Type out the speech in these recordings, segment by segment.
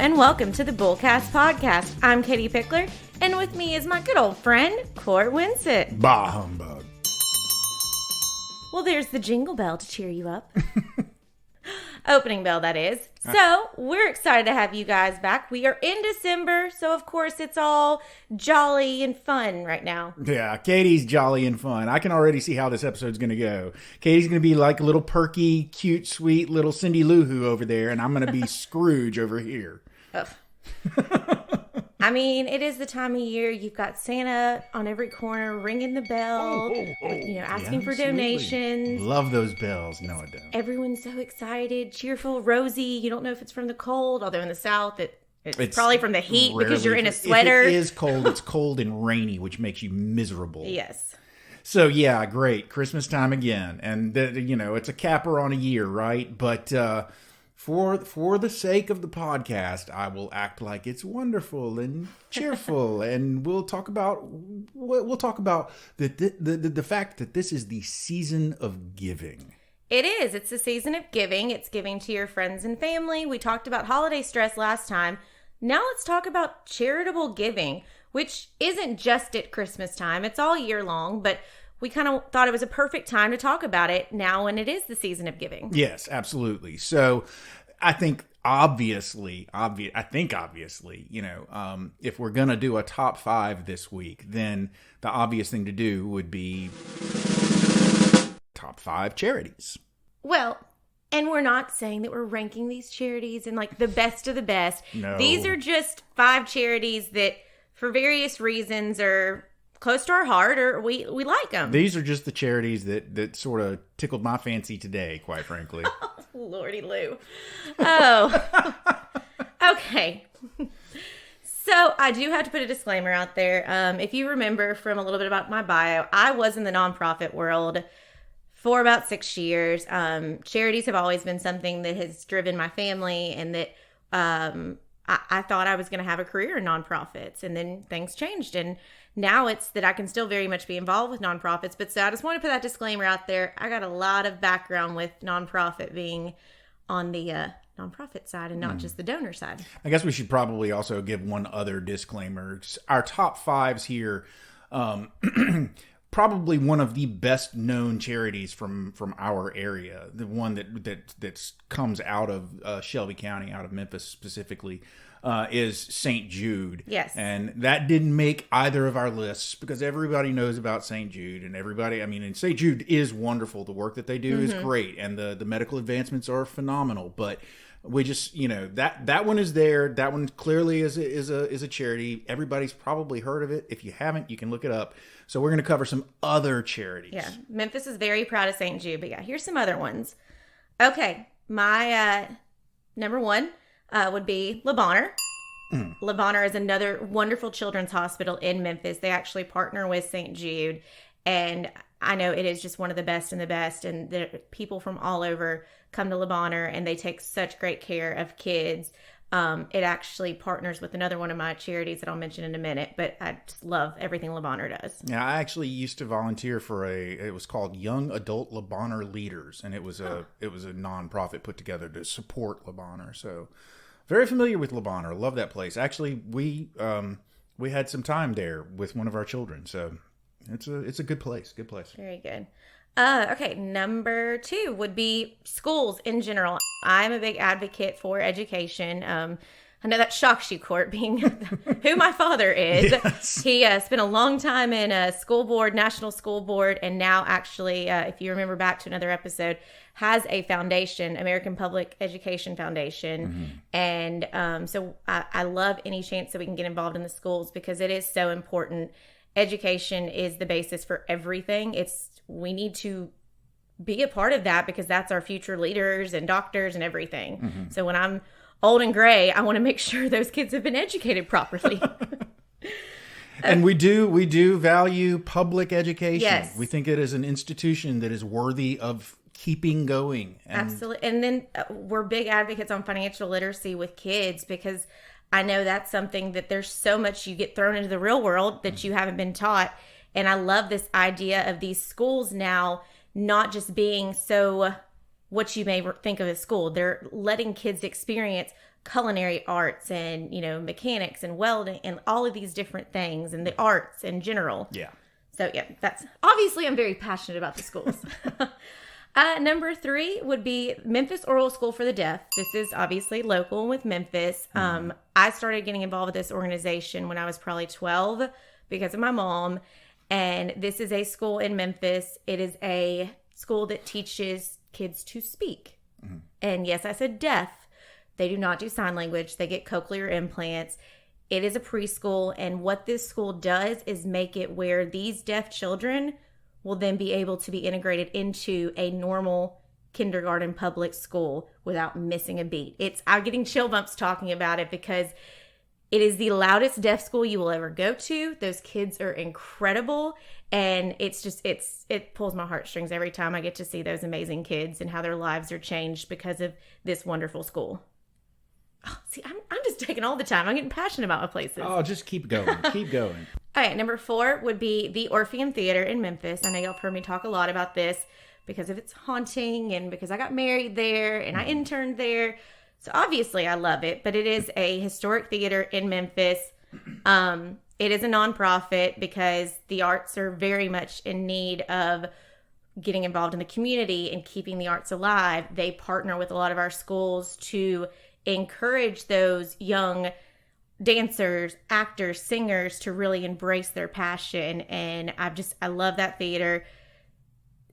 and welcome to the Bullcast Podcast. I'm Katie Pickler, and with me is my good old friend, Court Winsett. Bah humbug. Well, there's the jingle bell to cheer you up. Opening bell, that is. So, we're excited to have you guys back. We are in December, so of course it's all jolly and fun right now. Yeah, Katie's jolly and fun. I can already see how this episode's going to go. Katie's going to be like a little perky, cute, sweet little Cindy Lou Who over there, and I'm going to be Scrooge over here. Ugh. I mean, it is the time of year. You've got Santa on every corner ringing the bell, asking for donations. Love those bells. No, I don't. Everyone's so excited, cheerful, rosy. You don't know if it's from the cold, although in the South, it's probably from the heat because you're in a sweater. If it is cold, it's cold and rainy, which makes you miserable. Yes. So, yeah, great. Christmas time again. And, it's a capper on a year, right? But for the sake of the podcast, I will act like it's wonderful and cheerful, and we'll talk about the fact that this is the season of giving. It is. It's the season of giving. It's giving to your friends and family. We talked about holiday stress last time. Now let's talk about charitable giving, which isn't just at Christmas time. It's all year long, but we kind of thought it was a perfect time to talk about it now when it is the season of giving. Yes, absolutely. So I think obviously, if we're going to do a top 5 this week, then the obvious thing to do would be top 5 charities. Well, and we're not saying that we're ranking these charities in like the best of the best. No. These are just 5 charities that for various reasons are close to our heart, or we like them. These are just the charities that sort of tickled my fancy today, quite frankly. Lordy Lou. Oh. Okay. So I do have to put a disclaimer out there. If you remember from a little bit about my bio, I was in the nonprofit world for about 6 years. Charities have always been something that has driven my family, and that I thought I was going to have a career in nonprofits, and then things changed, and now it's that I can still very much be involved with nonprofits. But so I just want to put that disclaimer out there. I got a lot of background with nonprofit, being on the nonprofit side and not just the donor side. I guess we should probably also give one other disclaimer. Our top 5s here, probably one of the best known charities from our area, the one that comes out of Shelby County, out of Memphis specifically, is St. Jude. Yes. And that didn't make either of our lists because everybody knows about St. Jude, and St. Jude is wonderful. The work that they do is great, and the medical advancements are phenomenal. But we just, that one is there. That one clearly is a charity. Everybody's probably heard of it. If you haven't, you can look it up. So we're going to cover some other charities. Yeah. Memphis is very proud of St. Jude, but yeah, here's some other ones. Okay. My number 1 would be Le Bonheur. Le Bonheur is another wonderful children's hospital in Memphis. They actually partner with St. Jude, and I know it is just one of the best, and the people from all over come to Le Bonheur, and they take such great care of kids. It actually partners with another one of my charities that I'll mention in a minute, but I just love everything Le Bonheur does. Yeah, I actually used to volunteer for it was called Young Adult Le Bonheur Leaders, and it was a nonprofit put together to support Le Bonheur. So very familiar with Le Bonheur. Love that place. Actually, we had some time there with one of our children, so it's a good place. Good place. Very good. Okay, number 2 would be schools in general. I'm a big advocate for education. I know that shocks you, Court, being who my father is. Yes. He spent a long time in a school board, national school board, and now actually, if you remember back to another episode, has a foundation, American Public Education Foundation. And so I love any chance that we can get involved in the schools because it is so important. Education is the basis for everything. We need to be a part of that because that's our future leaders and doctors and everything. So when I'm old and gray, I want to make sure those kids have been educated properly. And we do value public education. Yes. We think it is an institution that is worthy of keeping going. Absolutely. And then we're big advocates on financial literacy with kids because I know that's something that there's so much you get thrown into the real world that you haven't been taught. And I love this idea of these schools now not just being so what you may think of as school. They're letting kids experience culinary arts and, mechanics and welding and all of these different things and the arts in general. Yeah. So, yeah, that's obviously I'm very passionate about the schools. Number 3 would be Memphis Oral School for the Deaf. This is obviously local with Memphis. I started getting involved with this organization when I was probably 12 because of my mom. And this is a school in Memphis. It is a school that teaches kids to speak. And yes, I said deaf. They do not do sign language. They get cochlear implants. It is a preschool. And what this school does is make it where these deaf children will then be able to be integrated into a normal kindergarten public school without missing a beat. I'm getting chill bumps talking about it because it is the loudest deaf school you will ever go to. Those kids are incredible. And it pulls my heartstrings every time I get to see those amazing kids and how their lives are changed because of this wonderful school. Oh, see, I'm just taking all the time. I'm getting passionate about my places. Oh, just keep going. Keep going. All right, number 4 would be the Orpheum Theater in Memphis. I know y'all have heard me talk a lot about this because of its haunting and because I got married there and I interned there. So obviously I love it, but it is a historic theater in Memphis. It is a nonprofit because the arts are very much in need of getting involved in the community and keeping the arts alive. They partner with a lot of our schools to encourage those young dancers, actors, singers to really embrace their passion. And I love that theater.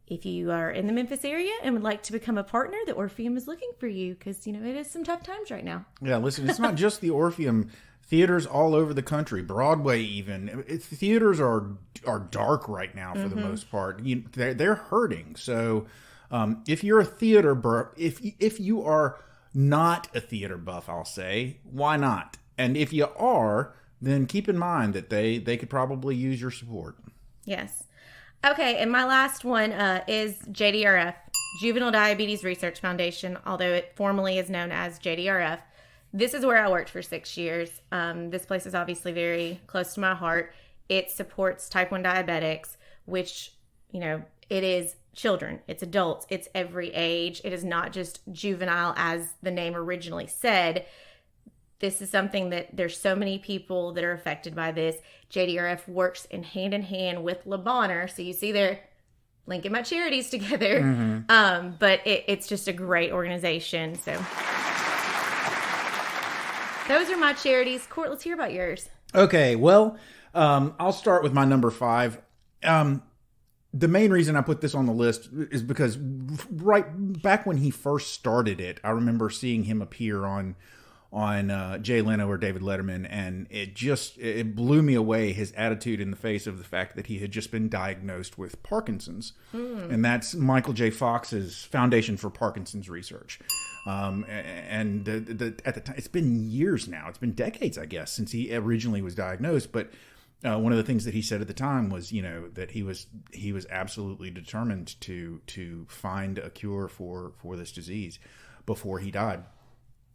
If you are in the Memphis area and would like to become a partner, the Orpheum is looking for you because, it is some tough times right now. Yeah, listen, it's not just the Orpheum. Theaters all over the country, Broadway even. Theaters are dark right now for the most part. They're hurting. So if you're a theater if you are not a theater buff, I'll say, why not? And if you are, then keep in mind that they could probably use your support. Yes. Okay, and my last one is JDRF, Juvenile Diabetes Research Foundation, although it formally is known as JDRF. This is where I worked for 6 years. This place is obviously very close to my heart. It supports type 1 diabetics, which, it is children, it's adults, it's every age. It is not just juvenile as the name originally said. This is something that there's so many people that are affected by this. JDRF works in hand with Le Bonheur. So you see they're linking my charities together. But it's just a great organization. So those are my charities. Court, let's hear about yours. Okay, well, I'll start with my number 5. The main reason I put this on the list is because right back when he first started it, I remember seeing him appear on Jay Leno or David Letterman, and it blew me away, his attitude in the face of the fact that he had just been diagnosed with Parkinson's. And that's Michael J. Fox's Foundation for Parkinson's Research. And at the time, it's been years now, it's been decades, I guess, since he originally was diagnosed, but one of the things that he said at the time was, that he was absolutely determined to find a cure for this disease before he died.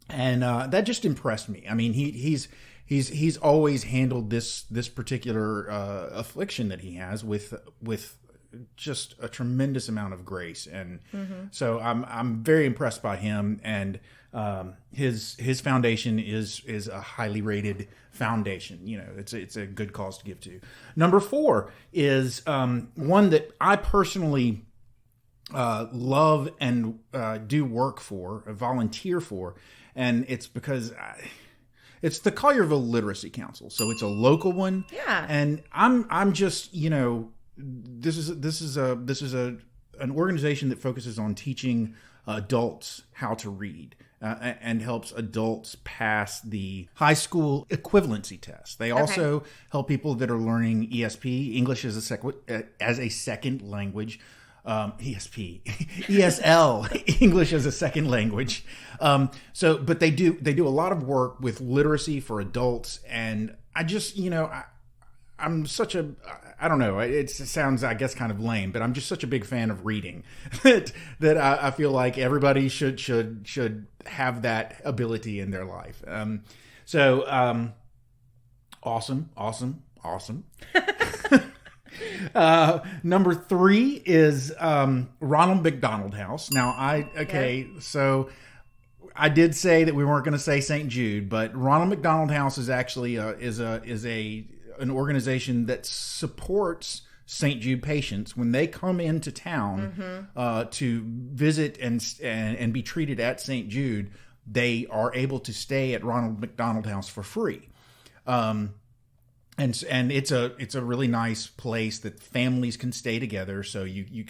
And that just impressed me. I mean, he's always handled this particular affliction that he has with just a tremendous amount of grace, and so I'm very impressed by him. And his foundation is a highly rated foundation. It's a good cause to give to. Number 4 is one that I personally love and do work for, volunteer for. And it's because it's the Collierville Literacy Council, so it's a local one. Yeah. And I'm just this is an organization that focuses on teaching adults how to read and helps adults pass the high school equivalency test. They also help people that are learning ESP, English as a second language. ESL, English as a second language. But they do a lot of work with literacy for adults, and I just, I'm such a, I don't know, it sounds, I guess, kind of lame, but I'm just such a big fan of reading that I feel like everybody should have that ability in their life. Awesome. Number 3 is Ronald McDonald House. Now, so I did say that we weren't going to say St. Jude, but Ronald McDonald House is actually an organization that supports St. Jude patients when they come into town to visit and be treated at St. Jude. They are able to stay at Ronald McDonald House for free. And it's a really nice place that families can stay together. So you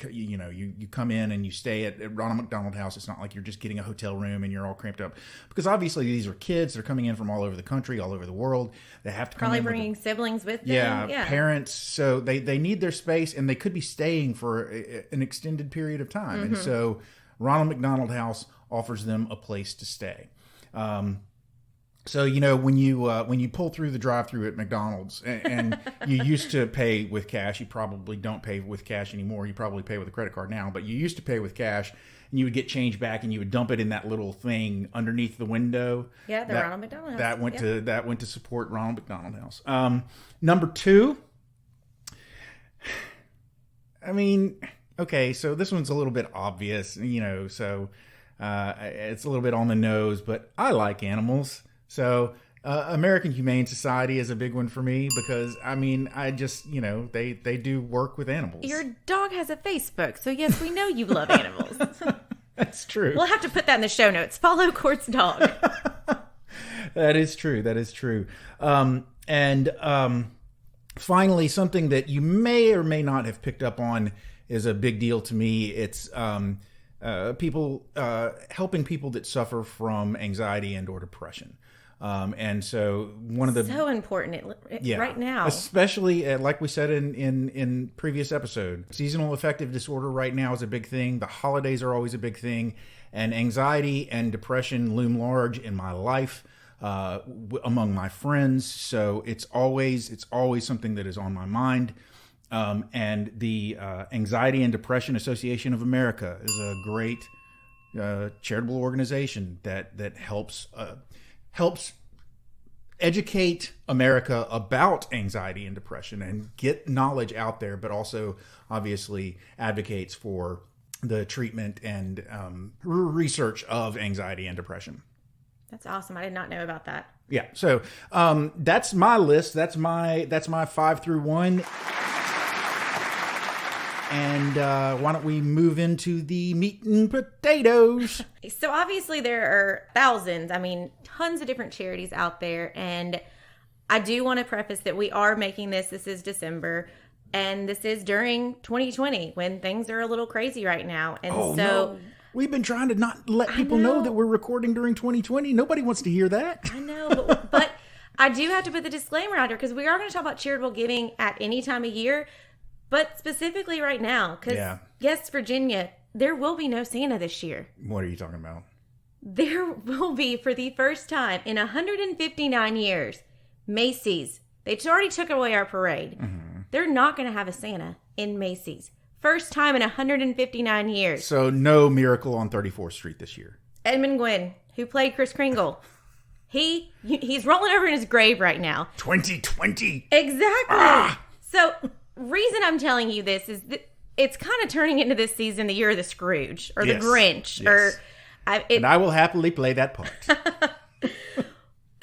come in and you stay at Ronald McDonald House. It's not like you're just getting a hotel room and you're all cramped up, because obviously these are kids. They're coming in from all over the country, all over the world. They have to probably bringing siblings with them. Yeah, parents. So they need their space, and they could be staying for an extended period of time. And so Ronald McDonald House offers them a place to stay. So, when you pull through the drive-thru at McDonald's and you used to pay with cash, you probably don't pay with cash anymore. You probably pay with a credit card now, but you used to pay with cash, and you would get change back and you would dump it in that little thing underneath the window. Yeah, the Ronald McDonald House. That went to support Ronald McDonald House. Number 2. I mean, okay, so this one's a little bit obvious, so it's a little bit on the nose, but I like animals. So American Humane Society is a big one for me, because I just, they do work with animals. Your dog has a Facebook, so yes, we know you love animals. That's true. We'll have to put that in the show notes. Follow Court's dog. That is true. Finally, something that you may or may not have picked up on is a big deal to me. It's people helping people that suffer from anxiety and or depression. And so one of the so important right now, especially like we said in previous episode, seasonal affective disorder right now is a big thing. The holidays are always a big thing, and anxiety and depression loom large in my life, among my friends. So it's always something that is on my mind. And the Anxiety and Depression Association of America is a great charitable organization that helps educate America about anxiety and depression and get knowledge out there, but also obviously advocates for the treatment and research of anxiety and depression. That's awesome. I did not know about that. Yeah. So that's my list. That's my 5 through 1. And why don't we move into the meat and potatoes? So obviously there are thousands, tons of different charities out there. And I do want to preface that we are making this is December. And this is during 2020 when things are a little crazy right now. And no. We've been trying to not let people know that we're recording during 2020. Nobody wants to hear that. I know, but I do have to put the disclaimer out there, because we are going to talk about charitable giving at any time of year. But specifically right now, because, yes, Virginia, there will be no Santa this year. What are you talking about? There will be, for the first time in 159 years, Macy's. They already took away our parade. Mm-hmm. They're not going to have a Santa in Macy's. First time in 159 years. So no Miracle on 34th Street this year. Edmund Gwynn, who played Kris Kringle, he's rolling over in his grave right now. 2020. Exactly. So... reason I'm telling you this is that it's kind of turning into this season the year of the Scrooge or the Grinch. Yes. And I will happily play that part.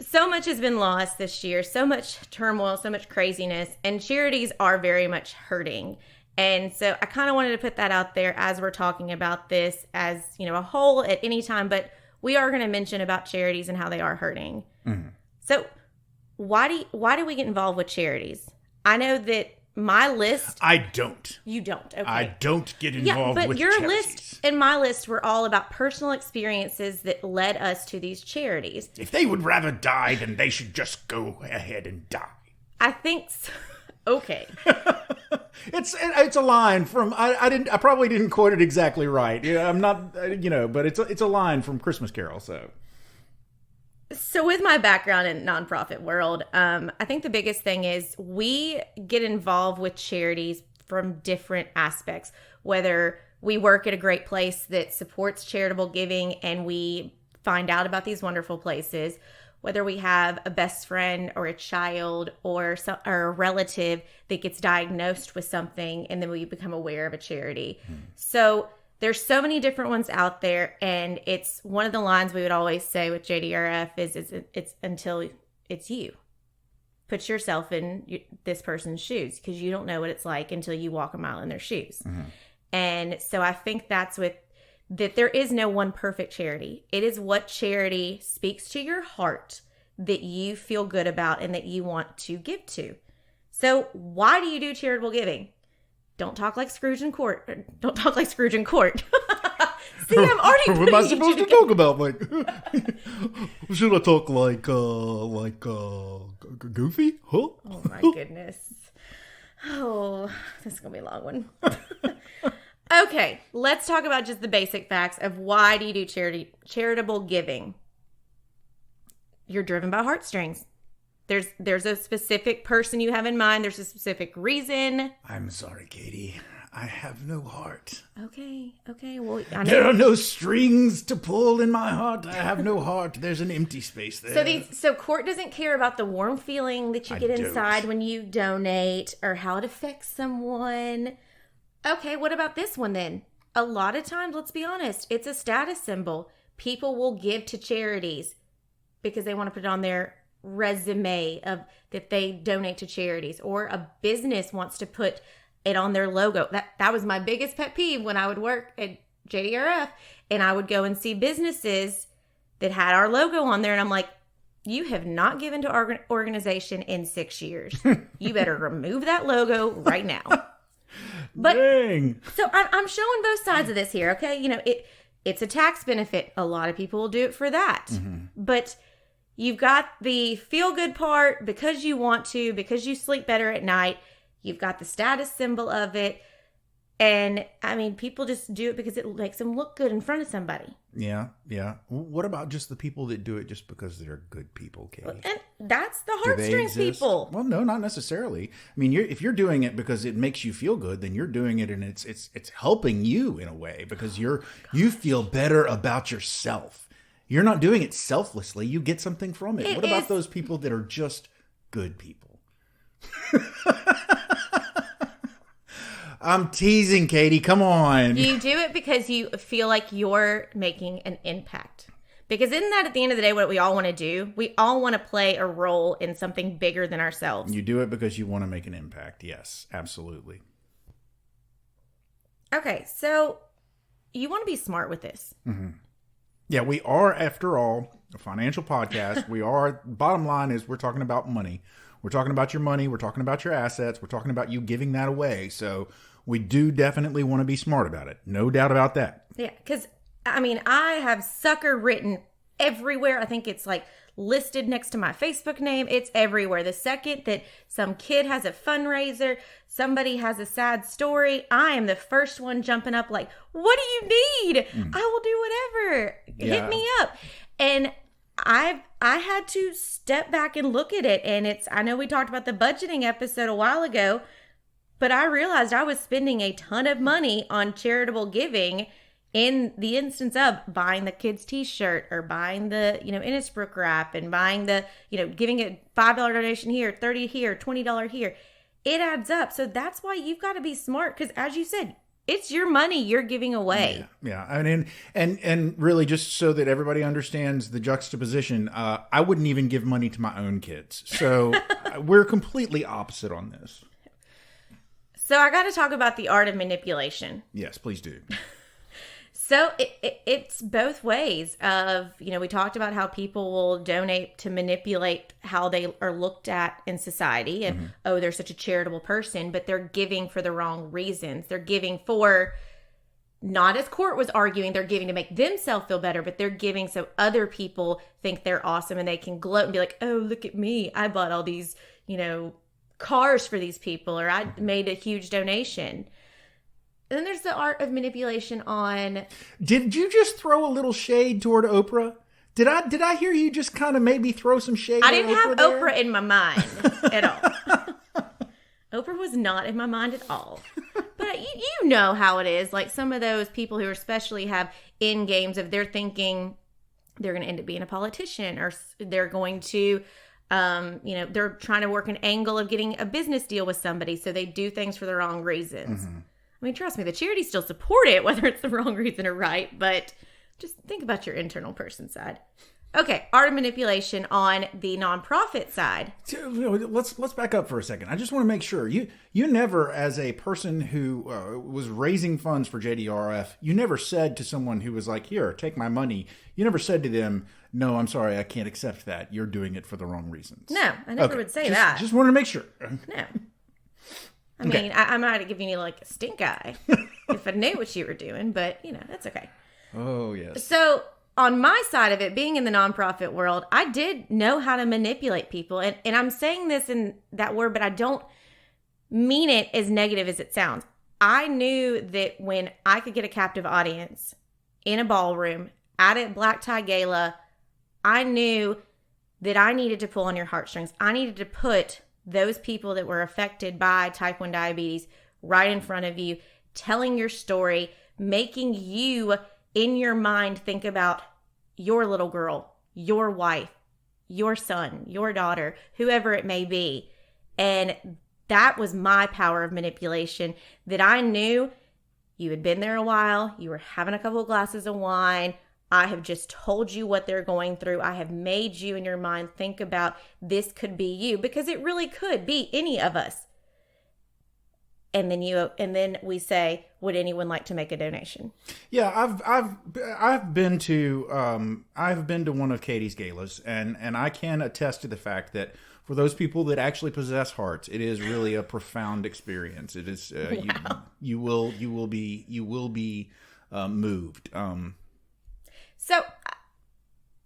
So much has been lost this year, so much turmoil, so much craziness, and charities are very much hurting. And so I kind of wanted to put that out there as we're talking about this as, a whole at any time, but we are going to mention about charities and how they are hurting. Mm-hmm. So why do we get involved with charities? I know that my list... I don't. You don't. Okay. I don't get involved with charities. Yeah, but your list and my list were all about personal experiences that led us to these charities. If they would rather die, then they should just go ahead and die. I think so. Okay. It's a line from... I probably didn't quote it exactly right. Yeah, I'm not... but it's a line from Christmas Carol, so... So with my background in nonprofit world, I think the biggest thing is we get involved with charities from different aspects, whether we work at a great place that supports charitable giving and we find out about these wonderful places, whether we have a best friend or a child or a relative that gets diagnosed with something and then we become aware of a charity. So There's so many different ones out there, and it's one of the lines we would always say with JDRF is it's until it's you. Put yourself in this person's shoes, because you don't know what it's like until you walk a mile in their shoes. Mm-hmm. And so I think that there is no one perfect charity. It is what charity speaks to your heart that you feel good about and that you want to give to. So why do you do charitable giving? Don't talk like Scrooge in court. Don't talk like Scrooge in court. See, I'm already. What am I supposed to talk about? Like, should I talk like Goofy? Huh? Oh my goodness. Oh, this is gonna be a long one. Okay, let's talk about just the basic facts of why do you do charitable giving. You're driven by heartstrings. There's a specific person you have in mind. There's a specific reason. I'm sorry, Katie. I have no heart. Okay. Well, I know. There are no strings to pull in my heart. I have no heart. There's an empty space there. So Court doesn't care about the warm feeling that you get inside when you donate or how it affects someone. Okay, what about this one then? A lot of times, let's be honest, it's a status symbol. People will give to charities because they want to put it on their resume of that they donate to charities, or a business wants to put it on their logo. That was my biggest pet peeve when I would work at JDRF, and I would go and see businesses that had our logo on there, and I'm like, you have not given to our organization in 6 years. You better remove that logo right now. But dang. So I'm showing both sides of this here, okay? It's a tax benefit. A lot of people will do it for that. Mm-hmm. But you've got the feel-good part because you want to, because you sleep better at night. You've got the status symbol of it. And, I mean, people just do it because it makes them look good in front of somebody. Yeah. What about just the people that do it just because they're good people, Katie? And that's the heartstrings people. Well, no, not necessarily. I mean, if you're doing it because it makes you feel good, then you're doing it and it's helping you in a way because you feel better about yourself. You're not doing it selflessly. You get something from it. What about those people that are just good people? I'm teasing, Katie. Come on. You do it because you feel like you're making an impact. Because isn't that at the end of the day what we all want to do? We all want to play a role in something bigger than ourselves. You do it because you want to make an impact. Yes, absolutely. Okay, so you want to be smart with this. Mm-hmm. Yeah, we are, after all, a financial podcast. Bottom line is we're talking about money. We're talking about your money. We're talking about your assets. We're talking about you giving that away. So we do definitely want to be smart about it. No doubt about that. Yeah, because, I mean, I have sucker written everywhere. I think it's like listed next to my Facebook name. It's everywhere. The second that some kid has a fundraiser, somebody has a sad story, I am the first one jumping up like, what do you need? I will do whatever. Yeah. Hit me up. And I had to step back and look at it. And I know we talked about the budgeting episode a while ago, but I realized I was spending a ton of money on charitable giving in the instance of buying the kids' t-shirt or buying the, Innisbrook wrap and buying the, giving a $5 donation here, $30 here, $20 here. It adds up. So that's why you've got to be smart. Because as you said, it's your money you're giving away. Yeah. I mean, and really just so that everybody understands the juxtaposition, I wouldn't even give money to my own kids. So we're completely opposite on this. So I got to talk about the art of manipulation. Yes, please do. So it's both ways of, we talked about how people will donate to manipulate how they are looked at in society. And, they're such a charitable person, but they're giving for the wrong reasons. They're giving for, not as Court was arguing, they're giving to make themselves feel better, but they're giving so other people think they're awesome and they can gloat and be like, oh, look at me. I bought all these, cars for these people, or I made a huge donation. And then there's the art of manipulation on... Did you just throw a little shade toward Oprah? Did I hear you just kind of maybe throw some shade? I didn't have Oprah in my mind at all. Oprah was not in my mind at all. But you know how it is. Like some of those people who especially have end games of they're thinking they're going to end up being a politician, or they're going to... they're trying to work an angle of getting a business deal with somebody, so they do things for the wrong reasons. Mm-hmm. I mean, trust me, the charities still support it, whether it's the wrong reason or right, but just think about your internal person side. Okay, art of manipulation on the nonprofit side. Let's back up for a second. I just want to make sure you never, as a person who was raising funds for JDRF, you never said to someone who was like, "Here, take my money." You never said to them, "No, I'm sorry, I can't accept that. You're doing it for the wrong reasons." No, I never would say that. Just wanted to make sure. No. I mean, I might have given you like a stink eye if I knew what you were doing, but that's okay. Oh, yes. So on my side of it, being in the nonprofit world, I did know how to manipulate people. And I'm saying this in that word, but I don't mean it as negative as it sounds. I knew that when I could get a captive audience in a ballroom at a black tie gala, I knew that I needed to pull on your heartstrings. I needed to put those people that were affected by type 1 diabetes right in front of you, telling your story, making you in your mind think about your little girl, your wife, your son, your daughter, whoever it may be. And that was my power of manipulation, that I knew you had been there a while, you were having a couple of glasses of wine, I have just told you what they're going through. I have made you in your mind think about this could be you, because it really could be any of us. And then we say, would anyone like to make a donation? Yeah, I've been to one of Katie's galas, and I can attest to the fact that for those people that actually possess hearts, it is really a profound experience. It is Wow. you will be moved. So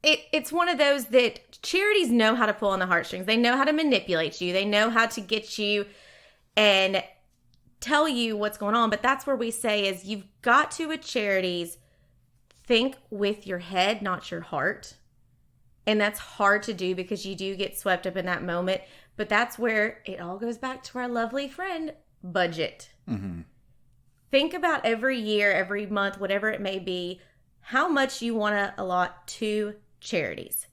it's one of those that charities know how to pull on the heartstrings. They know how to manipulate you. They know how to get you and tell you what's going on. But that's where we say is you've got to, with charities, think with your head, not your heart. And that's hard to do because you do get swept up in that moment. But that's where it all goes back to our lovely friend, budget. Mm-hmm. Think about every year, every month, whatever it may be, how much you want to allot to charities,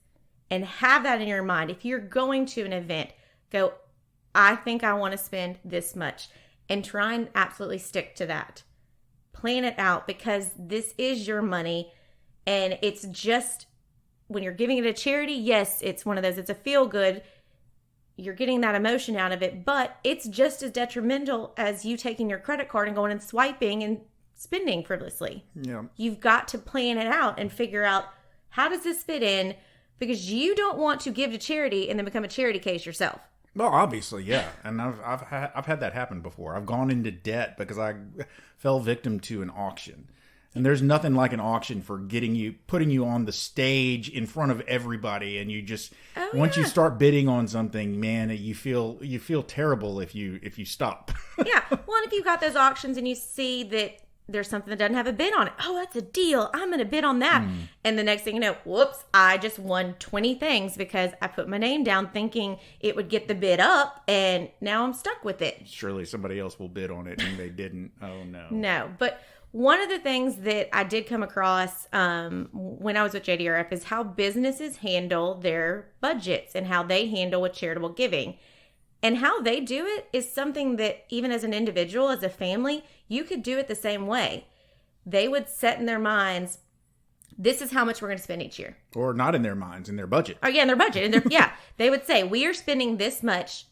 and have that in your mind. If you're going to an event, go, I think I want to spend this much, and try and absolutely stick to that. Plan it out, because this is your money, and it's just, when you're giving it to charity, yes, it's one of those, it's a feel good. You're getting that emotion out of it, but it's just as detrimental as you taking your credit card and going and swiping and spending frivolously. Yeah. You've got to plan it out and figure out, how does this fit in? Because you don't want to give to charity and then become a charity case yourself. Well, obviously, yeah. And I've had that happen before. I've gone into debt because I fell victim to an auction. And there's nothing like an auction for putting you on the stage in front of everybody, and you just once you start bidding on something, man, you feel terrible if you stop. Yeah. Well, and if you got those auctions and you see that there's something that doesn't have a bid on it. Oh, that's a deal. I'm going to bid on that. And the next thing you know, whoops, I just won 20 things because I put my name down thinking it would get the bid up, and now I'm stuck with it. Surely somebody else will bid on it, and they didn't. Oh, no. No, but one of the things that I did come across when I was with JDRF is how businesses handle their budgets and how they handle with charitable giving. And how they do it is something that even as an individual, as a family, you could do it the same way. They would set in their minds, this is how much we're going to spend each year. Or not in their minds, in their budget. Oh, yeah, in their budget. Yeah, they would say, we are spending this much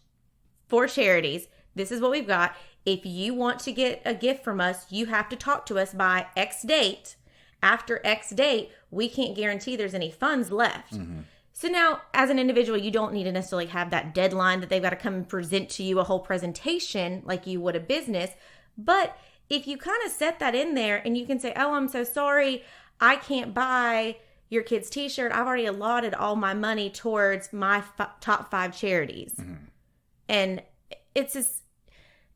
for charities. This is what we've got. If you want to get a gift from us, you have to talk to us by X date. After X date, we can't guarantee there's any funds left. Mm-hmm. So now, as an individual, you don't need to necessarily have that deadline that they've got to come and present to you a whole presentation like you would a business. But if you kind of set that in there and you can say, oh, I'm so sorry, I can't buy your kid's t-shirt. I've already allotted all my money towards my top 5 charities. Mm-hmm. And it's just,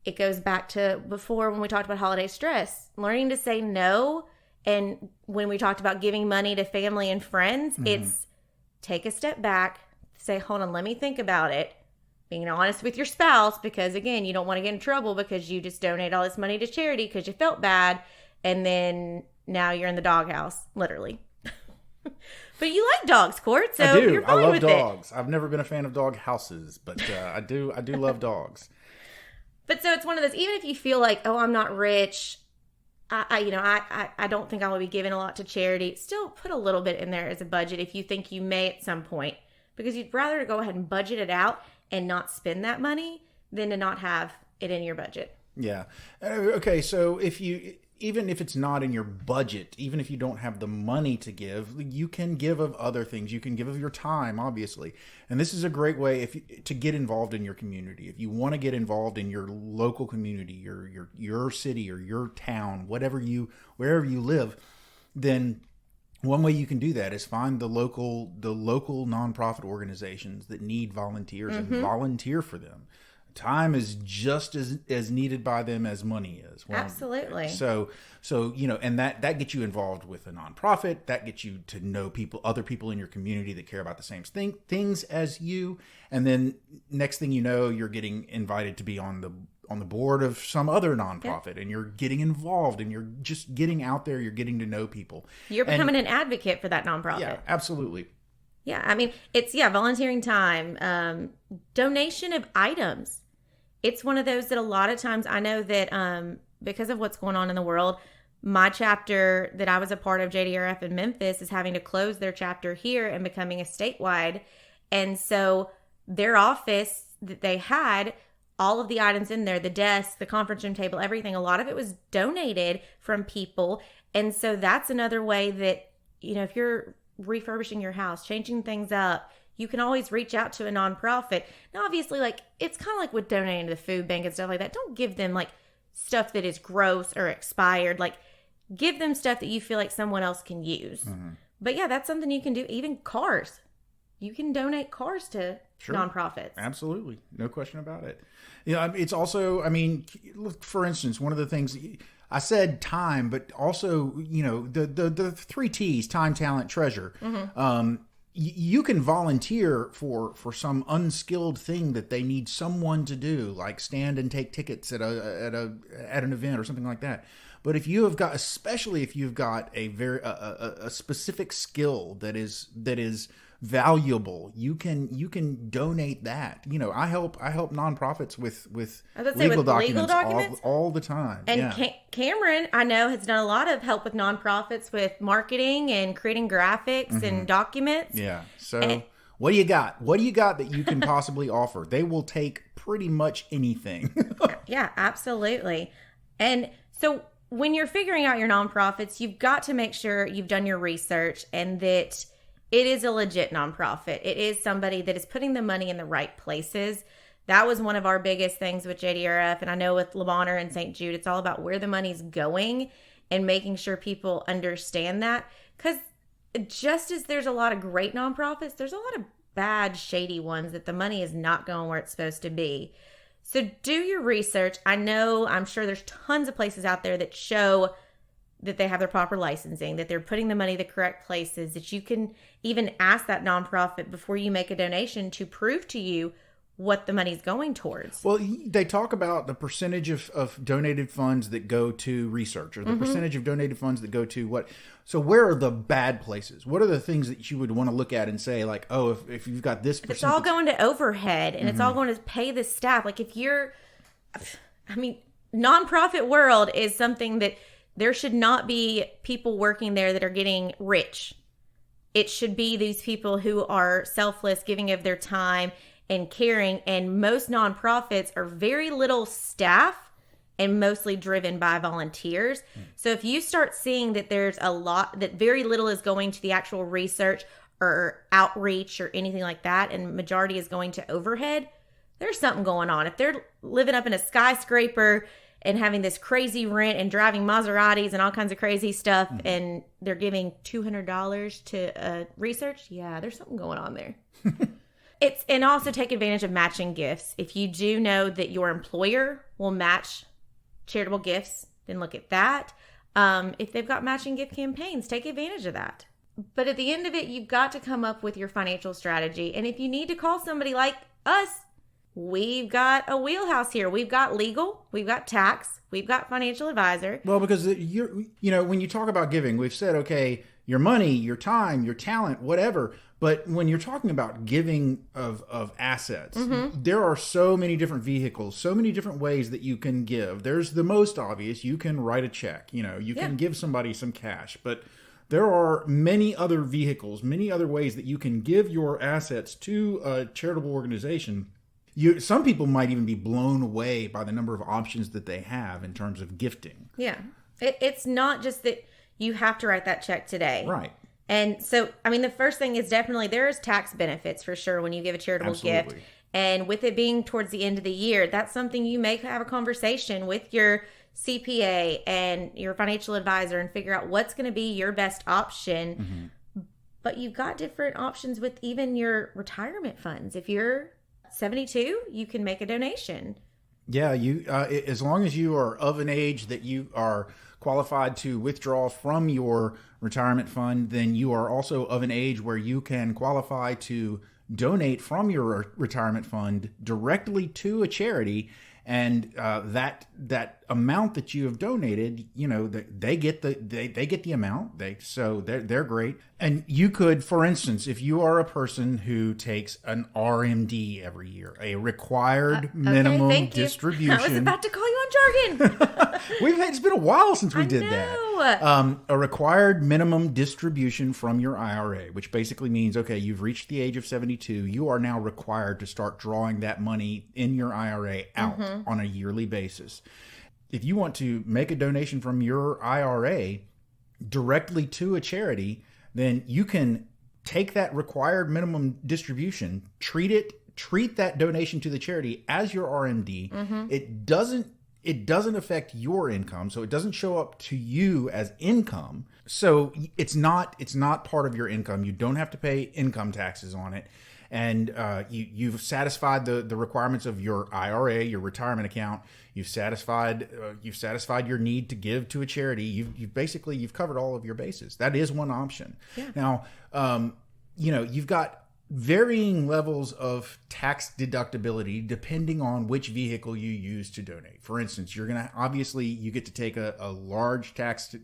it goes back to before when we talked about holiday stress, learning to say no. And when we talked about giving money to family and friends, mm-hmm. it's take a step back, say, hold on, let me think about it. Being honest with your spouse, because again, you don't want to get in trouble because you just donate all this money to charity because you felt bad. And then now you're in the doghouse, literally. But you like dogs, Court, so I do. You're fine I love with dogs. I've never been a fan of dog houses, but I do love dogs. But so it's one of those, even if you feel like, oh, I'm not rich, I don't think I will be giving a lot to charity, still put a little bit in there as a budget if you think you may at some point, because you'd rather go ahead and budget it out and not spend that money than to not have it in your budget. Yeah. Okay. So even if it's not in your budget, even if you don't have the money to give, you can give of other things. You can give of your time, obviously. And this is a great way to get involved in your community. If you want to get involved in your local community, your city or your town, wherever you live, then one way you can do that is find the local nonprofit organizations that need volunteers and volunteer for them. Time is just as needed by them as money is. Absolutely. So and that gets you involved with a nonprofit. That gets you to know other people in your community that care about the same things as you. And then next thing you know, you're getting invited to be on the board of some other nonprofit, and you're getting involved, and you're just getting out there. You're getting to know people. You're becoming an advocate for that nonprofit. Yeah, absolutely. Yeah, I mean, it's volunteering time, donation of items. It's one of those that a lot of times I know that because of what's going on in the world, my chapter that I was a part of, JDRF in Memphis, is having to close their chapter here and becoming a statewide. And so their office that they had, all of the items in there, the desk, the conference room table, everything, a lot of it was donated from people. And so that's another way that, if you're refurbishing your house, changing things up, you can always reach out to a nonprofit. Now, obviously, it's kind of like with donating to the food bank and stuff like that. Don't give them stuff that is gross or expired. Give them stuff that you feel like someone else can use. Mm-hmm. But yeah, that's something you can do. Even cars. You can donate cars to nonprofits. Absolutely. No question about it. It's also, look, for instance, one of the things I said time, but also, the 3 T's, time, talent, treasure. Mm-hmm. You can volunteer for some unskilled thing that they need someone to do, like stand and take tickets at an event or something like that. But if you have got, especially if you've got a specific skill that is valuable, you can donate that. I help nonprofits with legal documents all the time. And Cameron, I know, has done a lot of help with nonprofits with marketing and creating graphics and documents. Yeah. So what do you got? What do you got that you can possibly offer? They will take pretty much anything. Yeah, absolutely. And so when you're figuring out your nonprofits, you've got to make sure you've done your research and that it is a legit nonprofit. It is somebody that is putting the money in the right places. That was one of our biggest things with JDRF. And I know with Le Bonheur and St. Jude, it's all about where the money's going and making sure people understand that. Because just as there's a lot of great nonprofits, there's a lot of bad, shady ones that the money is not going where it's supposed to be. So do your research. I'm sure there's tons of places out there that show that they have their proper licensing, that they're putting the money the correct places, that you can even ask that nonprofit before you make a donation to prove to you what the money's going towards. Well, they talk about the percentage of donated funds that go to research, or the percentage of donated funds that go to what. So where are the bad places? What are the things that you would want to look at and say, like, oh, if you've got this percentage. It's all going to overhead, and it's all going to pay the staff. Nonprofit world is something that there should not be people working there that are getting rich. It should be these people who are selfless, giving of their time and caring. And most nonprofits are very little staff and mostly driven by volunteers. So if you start seeing that there's that very little is going to the actual research or outreach or anything like that, and majority is going to overhead, there's something going on. If they're living up in a skyscraper and having this crazy rent and driving Maseratis and all kinds of crazy stuff, and they're giving $200 to research, yeah, there's something going on there. And also take advantage of matching gifts. If you do know that your employer will match charitable gifts, then look at that. If they've got matching gift campaigns, take advantage of that. But at the end of it, you've got to come up with your financial strategy. And if you need to call somebody like us, we've got a wheelhouse here. We've got legal, we've got tax, we've got financial advisor. Well, because when you talk about giving, we've said, okay, your money, your time, your talent, whatever. But when you're talking about giving of assets, there are so many different vehicles, so many different ways that you can give. There's the most obvious. You can write a check. You can give somebody some cash. But there are many other vehicles, many other ways that you can give your assets to a charitable organization. Some people might even be blown away by the number of options that they have in terms of gifting. Yeah. It's not just that you have to write that check today. Right. And so, I mean, the first thing is definitely there is tax benefits for sure when you give a charitable gift. And with it being towards the end of the year, that's something you may have a conversation with your CPA and your financial advisor and figure out what's going to be your best option. But you've got different options with even your retirement funds. If you're 72, you can make a donation. Yeah, as long as you are of an age that you are qualified to withdraw from your retirement fund, then you are also of an age where you can qualify to donate from your retirement fund directly to a charity. And that amount that you have donated, they get the amount. They're great. And you could, for instance, if you are a person who takes an RMD every year, a required minimum distribution. I was about to call you on jargon. It's been a while since we did that. A required minimum distribution from your IRA, which basically means, okay, you've reached the age of 72. You are now required to start drawing that money in your IRA out on a yearly basis. If you want to make a donation from your IRA directly to a charity, then you can take that required minimum distribution, treat that donation to the charity as your RMD. It doesn't affect your income, so it doesn't show up to you as income. So it's not part of your income. You don't have to pay income taxes on it. And you've satisfied the requirements of your IRA, your retirement account. You've satisfied your need to give to a charity. You've covered all of your bases. That is one option. Yeah. Now, you've got varying levels of tax deductibility depending on which vehicle you use to donate. For instance, you get to take a large tax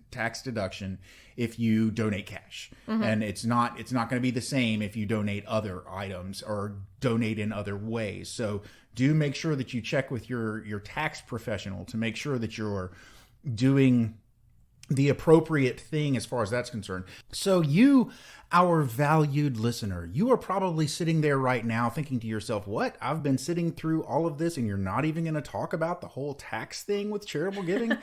deduction if you donate cash, and it's not going to be the same if you donate other items or donate in other ways. So do make sure that you check with your tax professional to make sure that you're doing the appropriate thing as far as that's concerned. So you, our valued listener, you are probably sitting there right now thinking to yourself, what? I've been sitting through all of this and you're not even going to talk about the whole tax thing with charitable giving?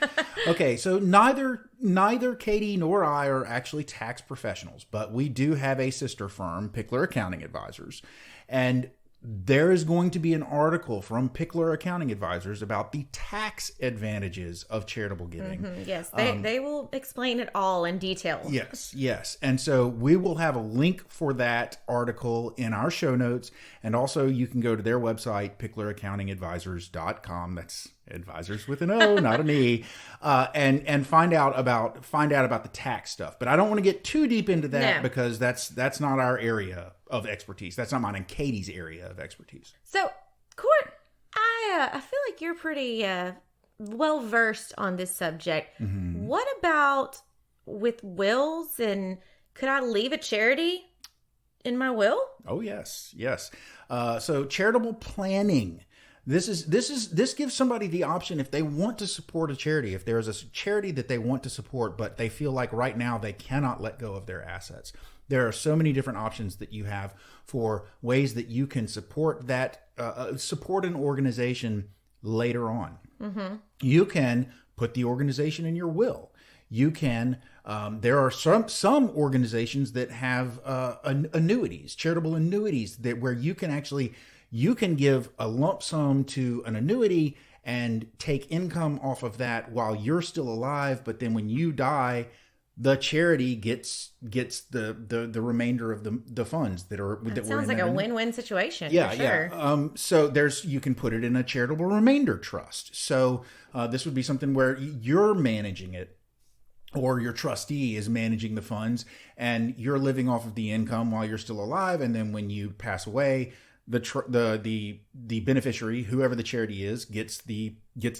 Okay, so neither Katie nor I are actually tax professionals, but we do have a sister firm, Pickler Accounting Advisors. And there is going to be an article from Pickler Accounting Advisors about the tax advantages of charitable giving. Yes, they will explain it all in detail. Yes. And so we will have a link for that article in our show notes. And also you can go to their website, PicklerAccountingAdvisors.com. That's advisors with an O, not an E, and find out about the tax stuff. But I don't want to get too deep into that because that's not our area of expertise. That's not mine and Katie's area of expertise. So, Court, I feel like you're pretty well versed on this subject. What about with wills, and could I leave a charity in my will? Oh yes. So charitable planning. This gives somebody the option if they want to support a charity, if there's a charity that they want to support, but they feel like right now they cannot let go of their assets. There are so many different options that you have for ways that you can support an organization later on. You can put the organization in your will. You can. There are some organizations that have annuities, charitable annuities, where you can give a lump sum to an annuity and take income off of that while you're still alive. But then when you die, the charity gets the remainder of the funds that were in sounds like a win-win situation. Yeah, for sure. Yeah. So you can put it in a charitable remainder trust. So this would be something where you're managing it, or your trustee is managing the funds, and you're living off of the income while you're still alive. And then when you pass away, the beneficiary, whoever the charity is, gets the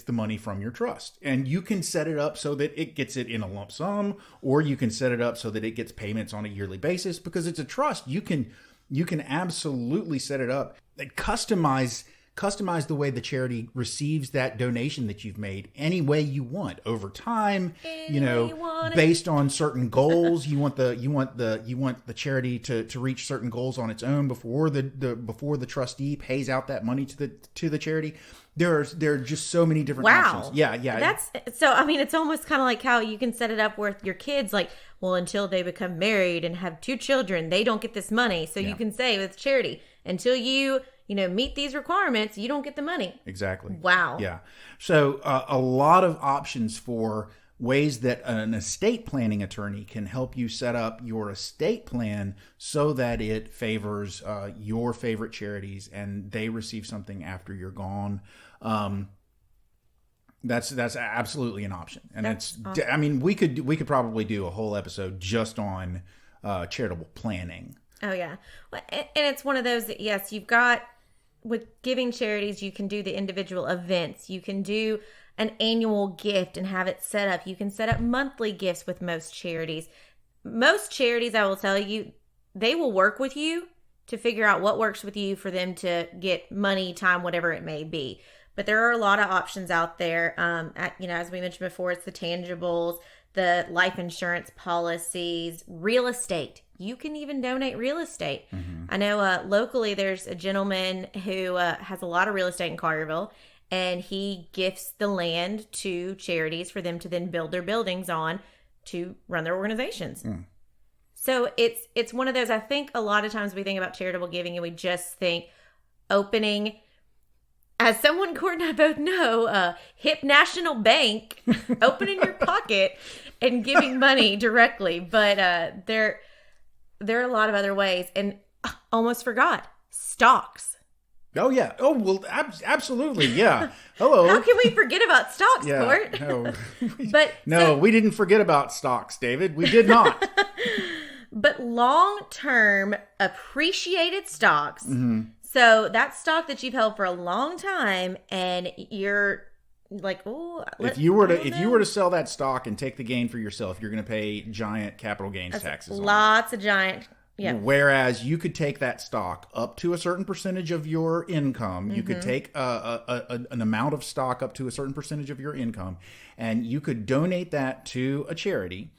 money from your trust. And you can set it up so that it gets it in a lump sum, or you can set it up so that it gets payments on a yearly basis. Because it's a trust, you can absolutely set it up and customize the way the charity receives that donation that you've made any way you want over time. Based on certain goals. You want the charity to reach certain goals on its own before the trustee pays out that money to the charity. There are just so many different options. Yeah. That's so. I mean, it's almost kind of like how you can set it up with your kids. Like, well, until they become married and have 2 children, they don't get this money. So you can say with charity, until you meet these requirements, you don't get the money. Exactly. Wow. Yeah. So a lot of options for ways that an estate planning attorney can help you set up your estate plan so that it favors your favorite charities and they receive something after you're gone. That's absolutely an option. And awesome. I mean, we could probably do a whole episode just on charitable planning. Oh yeah. Well, and it's one of those that, yes, you've got with giving charities, you can do the individual events. You can do an annual gift and have it set up. You can set up monthly gifts with most charities. Most charities, I will tell you, they will work with you to figure out what works with you for them to get money, time, whatever it may be. But there are a lot of options out there. As we mentioned before, it's the tangibles, the life insurance policies, real estate. You can even donate real estate. Mm-hmm. I know locally there's a gentleman who has a lot of real estate in Collierville, and he gifts the land to charities for them to then build their buildings on to run their organizations. Mm. So it's one of those, I think a lot of times we think about charitable giving and we just think opening, as someone Court and I both know, hip national bank, opening your pocket and giving money directly. But there are a lot of other ways. And almost forgot, stocks. Oh, yeah. Oh, well, absolutely. Yeah. Hello. How can we forget about stocks, Court? No. We didn't forget about stocks, David. We did not. But long-term appreciated stocks. Mm-hmm. So that stock that you've held for a long time and you're like, oh, if you were to sell that stock and take the gain for yourself, you're going to pay giant capital gains taxes. Lots of giant. Yeah. Whereas you could take that stock up to a certain percentage of your income. Mm-hmm. You could take an amount of stock up to a certain percentage of your income, and you could donate that to a charity.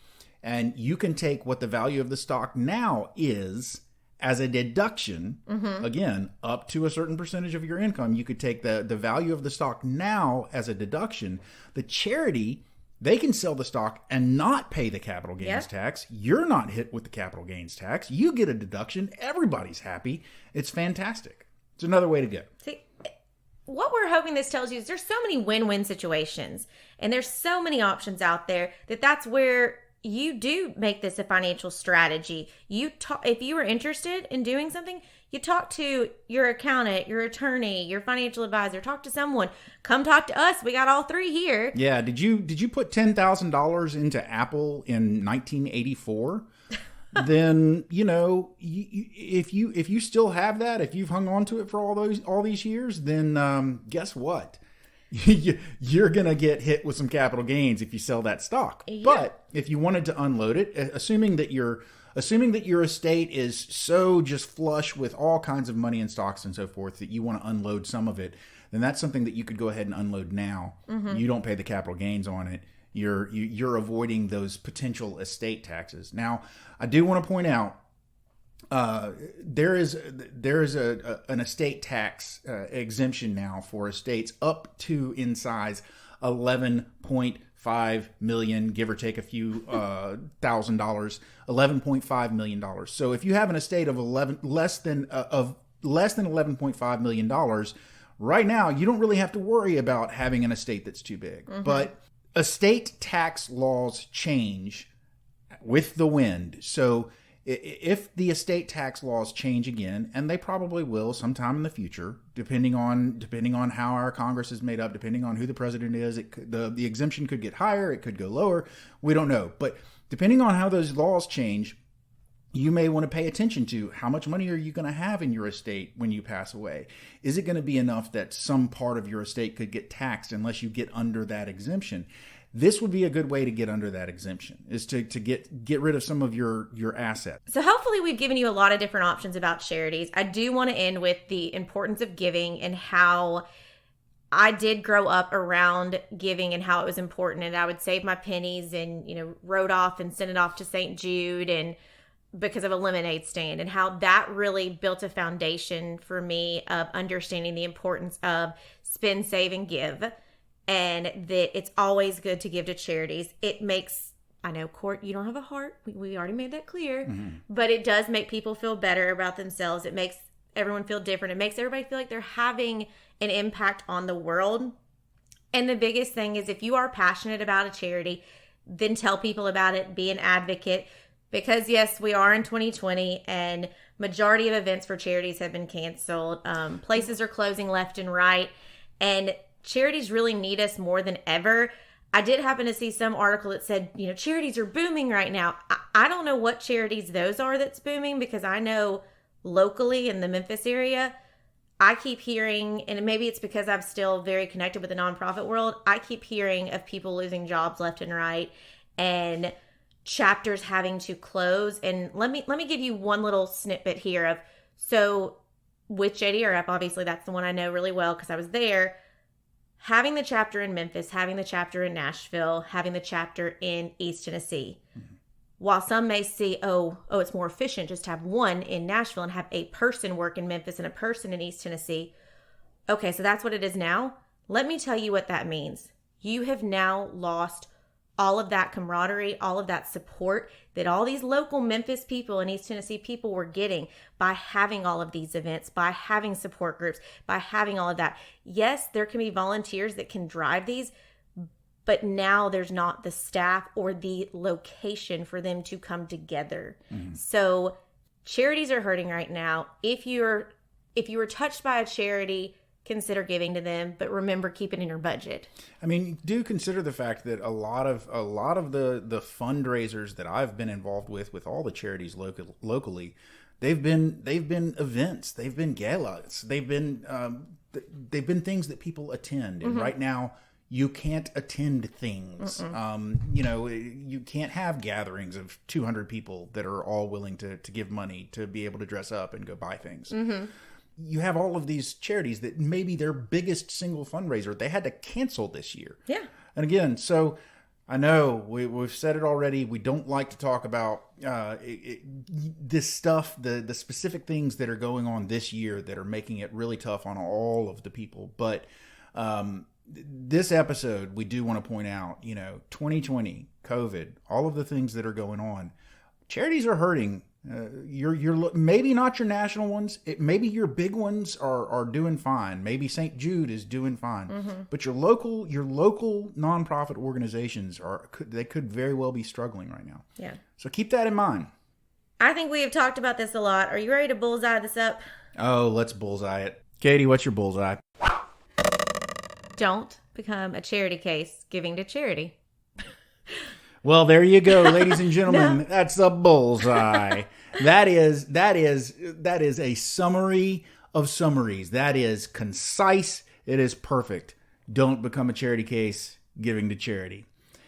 And you can take what the value of the stock now is as a deduction, mm-hmm. again, up to a certain percentage of your income. You could take the value of the stock now as a deduction. The charity, they can sell the stock and not pay the capital gains tax. You're not hit with the capital gains tax. You get a deduction. Everybody's happy. It's fantastic. It's another way to go. See, what we're hoping this tells you is there's so many win-win situations and there's so many options out there that's where you do make this a financial strategy. If you are interested in doing something, you talk to your accountant, your attorney, your financial advisor. Talk to someone. Come talk to us. We got all 3 here. Yeah. Did you put $10,000 into Apple in 1984? Then if you still have that, if you've hung on to it for all these years, then guess what? You're going to get hit with some capital gains if you sell that stock. Yeah. But if you wanted to unload it, assuming that your estate is so just flush with all kinds of money and stocks and so forth that you want to unload some of it, then that's something that you could go ahead and unload now. Mm-hmm. You don't pay the capital gains on it. You're avoiding those potential estate taxes. Now, I do want to point out, there is an estate tax exemption now for estates up to in size $11.5 million, give or take a few $1,000, $11.5 million. So if you have an estate of less than $11.5 million, right now you don't really have to worry about having an estate that's too big. Mm-hmm. But estate tax laws change with the wind. So if the estate tax laws change again, and they probably will sometime in the future, depending on how our Congress is made up, depending on who the president is, the exemption could get higher, it could go lower. We don't know. But depending on how those laws change, you may want to pay attention to how much money are you going to have in your estate when you pass away? Is it going to be enough that some part of your estate could get taxed unless you get under that exemption? This would be a good way to get under that exemption, is to get rid of some of your assets. So hopefully we've given you a lot of different options about charities. I do want to end with the importance of giving and how I did grow up around giving and how it was important. And I would save my pennies and, wrote off and sent it off to St. Jude and because of a lemonade stand, and how that really built a foundation for me of understanding the importance of spend, save, and give. And that it's always good to give to charities. It makes, I know, Court, you don't have a heart. We already made that clear. Mm-hmm. But it does make people feel better about themselves. It makes everyone feel different. It makes everybody feel like they're having an impact on the world. And the biggest thing is, if you are passionate about a charity, then tell people about it. Be an advocate. Because, yes, we are in 2020 and majority of events for charities have been canceled. Places are closing left and right. And charities really need us more than ever. I did happen to see some article that said, charities are booming right now. I don't know what charities those are that's booming, because I know locally in the Memphis area, I keep hearing, and maybe it's because I'm still very connected with the nonprofit world, I keep hearing of people losing jobs left and right and chapters having to close. And let me give you one little snippet here of, so with JDRF, obviously that's the one I know really well because I was there. Having the chapter in Memphis, having the chapter in Nashville, having the chapter in East Tennessee. Mm-hmm. While some may see, it's more efficient just to have one in Nashville and have a person work in Memphis and a person in East Tennessee. Okay, so that's what it is now. Let me tell you what that means. You have now lost all of that camaraderie, all of that support that all these local Memphis people and East Tennessee people were getting by having all of these events, by having support groups, by having all of that. Yes, there can be volunteers that can drive these, but now there's not the staff or the location for them to come together. Mm-hmm. So charities are hurting right now. If you were touched by a charity, consider giving to them, but remember, keep it in your budget. I mean, do consider the fact that a lot of the fundraisers that I've been involved with all the charities locally, they've been events, they've been galas, they've been things that people attend, and mm-hmm. right now you can't attend things. You can't have gatherings of 200 people that are all willing to give money to be able to dress up and go buy things. Mm-hmm. You have all of these charities that maybe their biggest single fundraiser, they had to cancel this year. Yeah. And again, so I know we've said it already. We don't like to talk about this stuff, the specific things that are going on this year that are making it really tough on all of the people. But this episode, we do want to point out, 2020, COVID, all of the things that are going on. Charities are hurting. You're maybe not your national ones. Maybe your big ones are doing fine. Maybe St. Jude is doing fine. Mm-hmm. But your local nonprofit organizations could very well be struggling right now. Yeah. So keep that in mind. I think we have talked about this a lot. Are you ready to bullseye this up? Oh, let's bullseye it. Katie, what's your bullseye? Don't become a charity case giving to charity. Well, there you go, ladies and gentlemen. No. That's a bullseye. That is a summary of summaries. That is concise. It is perfect. Don't become a charity case giving to charity.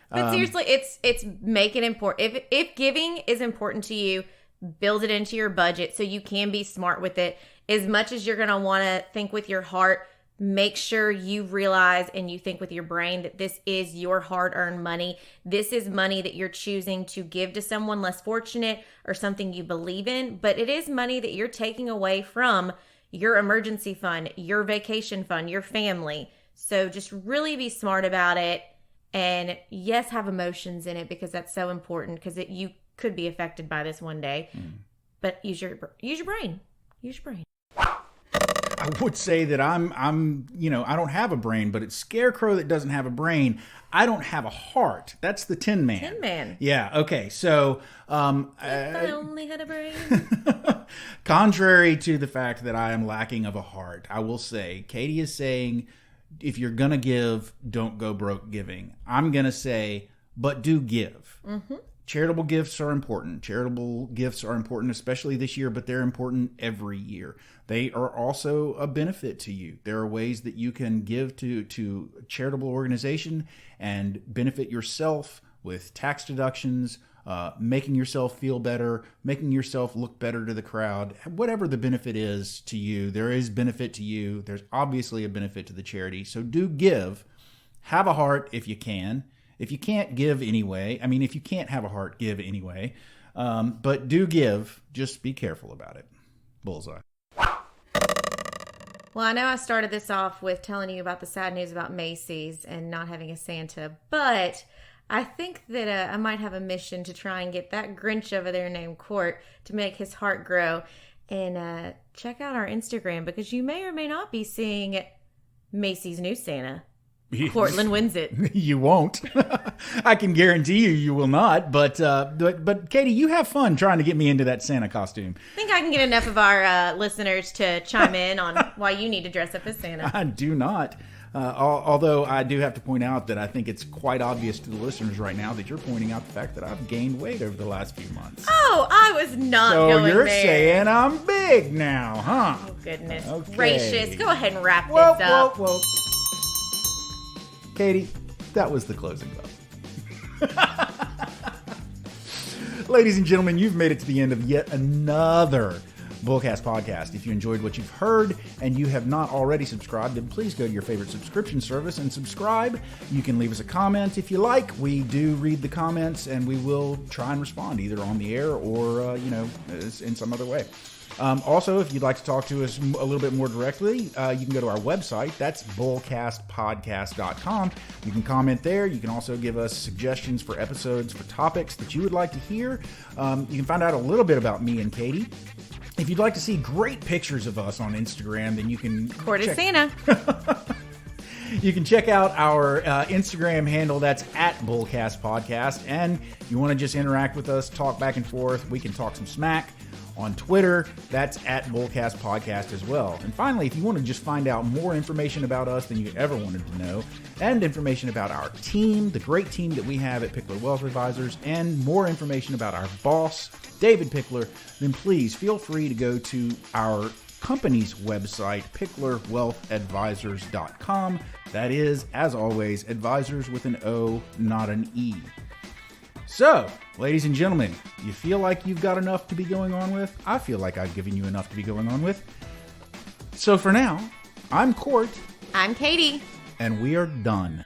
But seriously, it's make it important. If giving is important to you, build it into your budget so you can be smart with it. As much as you're going to want to think with your heart, make sure you realize and you think with your brain that this is your hard-earned money. This is money that you're choosing to give to someone less fortunate or something you believe in, but it is money that you're taking away from your emergency fund, your vacation fund, your family. So just really be smart about it. And yes, have emotions in it because that's so important because you could be affected by this one day. But use your brain. Use your brain. I would say that I'm I don't have a brain, but it's Scarecrow that doesn't have a brain. I don't have a heart. That's the Tin Man. Tin Man. Yeah. Okay. So, if I only had a brain. Contrary to the fact that I am lacking of a heart, I will say Katie is saying, if you're gonna give, don't go broke giving. I'm gonna say, but do give. Mm-hmm. Charitable gifts are important. Charitable gifts are important, especially this year, but they're important every year. They are also a benefit to you. There are ways that you can give to a charitable organization and benefit yourself with tax deductions, making yourself feel better, making yourself look better to the crowd. Whatever the benefit is to you, there is benefit to you. There's obviously a benefit to the charity. So do give. Have a heart if you can. If you can't give anyway, if you can't have a heart, give anyway. But do give. Just be careful about it. Bullseye. Well, I know I started this off with telling you about the sad news about Macy's and not having a Santa, but I think that I might have a mission to try and get that Grinch over there named Court to make his heart grow. And check out our Instagram, because you may or may not be seeing Macy's new Santa. Portland wins it. You won't. I can guarantee you will not. But Katie, you have fun trying to get me into that Santa costume. I think I can get enough of our listeners to chime in on why you need to dress up as Santa. I do not. Although I do have to point out that I think it's quite obvious to the listeners right now that you're pointing out the fact that I've gained weight over the last few months. Oh, I was not going there. So you're saying I'm big now, huh? Oh, goodness Okay. gracious. Go ahead and wrap this up. Whoa. Katie, that was the closing bell. Ladies and gentlemen, you've made it to the end of yet another Bullcast podcast. If you enjoyed what you've heard and you have not already subscribed, then please go to your favorite subscription service and subscribe. You can leave us a comment if you like. We do read the comments, and we will try and respond either on the air or, in some other way. Also, if you'd like to talk to us a little bit more directly, you can go to our website. That's bullcastpodcast.com. You can comment there. You can also give us suggestions for episodes, for topics that you would like to hear. You can find out a little bit about me and Katie. If you'd like to see great pictures of us on Instagram, then you can... Court is Santa. You can check out our Instagram handle. That's at Bullcast Podcast. And you want to just interact with us, talk back and forth. We can talk some smack. On Twitter, that's at Bullcast Podcast as well. And finally, if you want to just find out more information about us than you ever wanted to know, and information about our team, the great team that we have at Pickler Wealth Advisors, and more information about our boss, David Pickler, then please feel free to go to our company's website, picklerwealthadvisors.com. That is, as always, advisors with an O, not an E. So, ladies and gentlemen, you feel like you've got enough to be going on with? I feel like I've given you enough to be going on with. So for now, I'm Court. I'm Katie. And we are done.